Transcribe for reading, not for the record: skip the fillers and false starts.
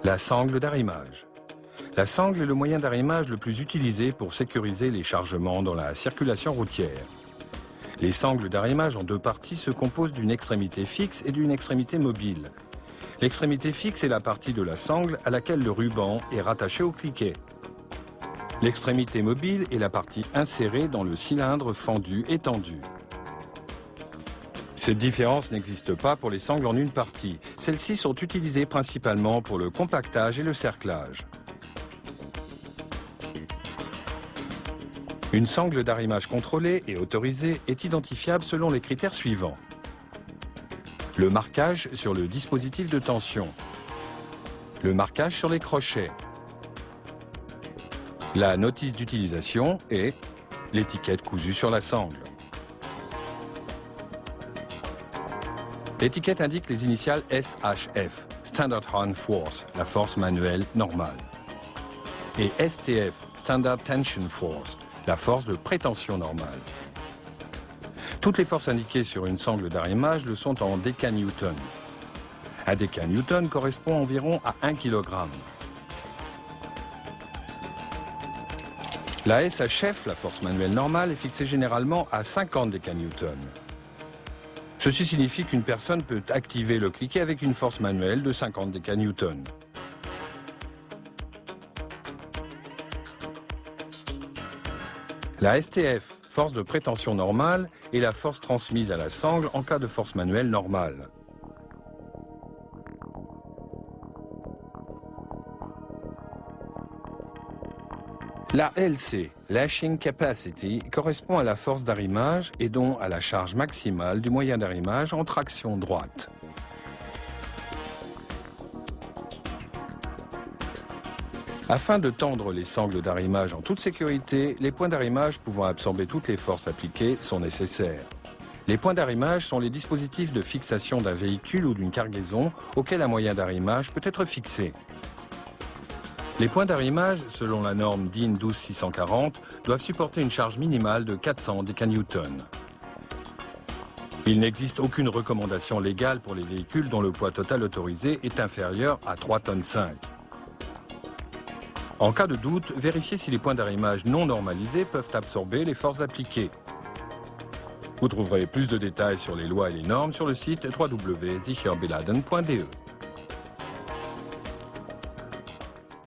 La sangle d'arrimage. La sangle est le moyen d'arrimage le plus utilisé pour sécuriser les chargements dans la circulation routière. Les sangles d'arrimage en deux parties se composent d'une extrémité fixe et d'une extrémité mobile. L'extrémité fixe est la partie de la sangle à laquelle le ruban est rattaché au cliquet. L'extrémité mobile est la partie insérée dans le cylindre fendu et tendu. Cette différence n'existe pas pour les sangles en une partie. Celles-ci sont utilisées principalement pour le compactage et le cerclage. Une sangle d'arrimage contrôlée et autorisée est identifiable selon les critères suivants. Le marquage sur le dispositif de tension. Le marquage sur les crochets. La notice d'utilisation et l'étiquette cousue sur la sangle. L'étiquette indique les initiales SHF, Standard Hand Force, la force manuelle normale, et STF, Standard Tension Force, la force de prétention normale. Toutes les forces indiquées sur une sangle d'arrimage le sont en décanewtons. Un décanewton correspond environ à 1 kg. La SHF, la force manuelle normale, est fixée généralement à 50 décanewtons. Ceci signifie qu'une personne peut activer le cliquet avec une force manuelle de 50 décanewtons. La STF, force de prétention normale, est la force transmise à la sangle en cas de force manuelle normale. La LC, Lashing Capacity, correspond à la force d'arrimage et donc à la charge maximale du moyen d'arrimage en traction droite. Afin de tendre les sangles d'arrimage en toute sécurité, les points d'arrimage pouvant absorber toutes les forces appliquées sont nécessaires. Les points d'arrimage sont les dispositifs de fixation d'un véhicule ou d'une cargaison auquel un moyen d'arrimage peut être fixé. Les points d'arrimage, selon la norme DIN 12640, doivent supporter une charge minimale de 400 décanewtons. Il n'existe aucune recommandation légale pour les véhicules dont le poids total autorisé est inférieur à 3,5 tonnes. En cas de doute, vérifiez si les points d'arrimage non normalisés peuvent absorber les forces appliquées. Vous trouverez plus de détails sur les lois et les normes sur le site www.sicherbeladen.de.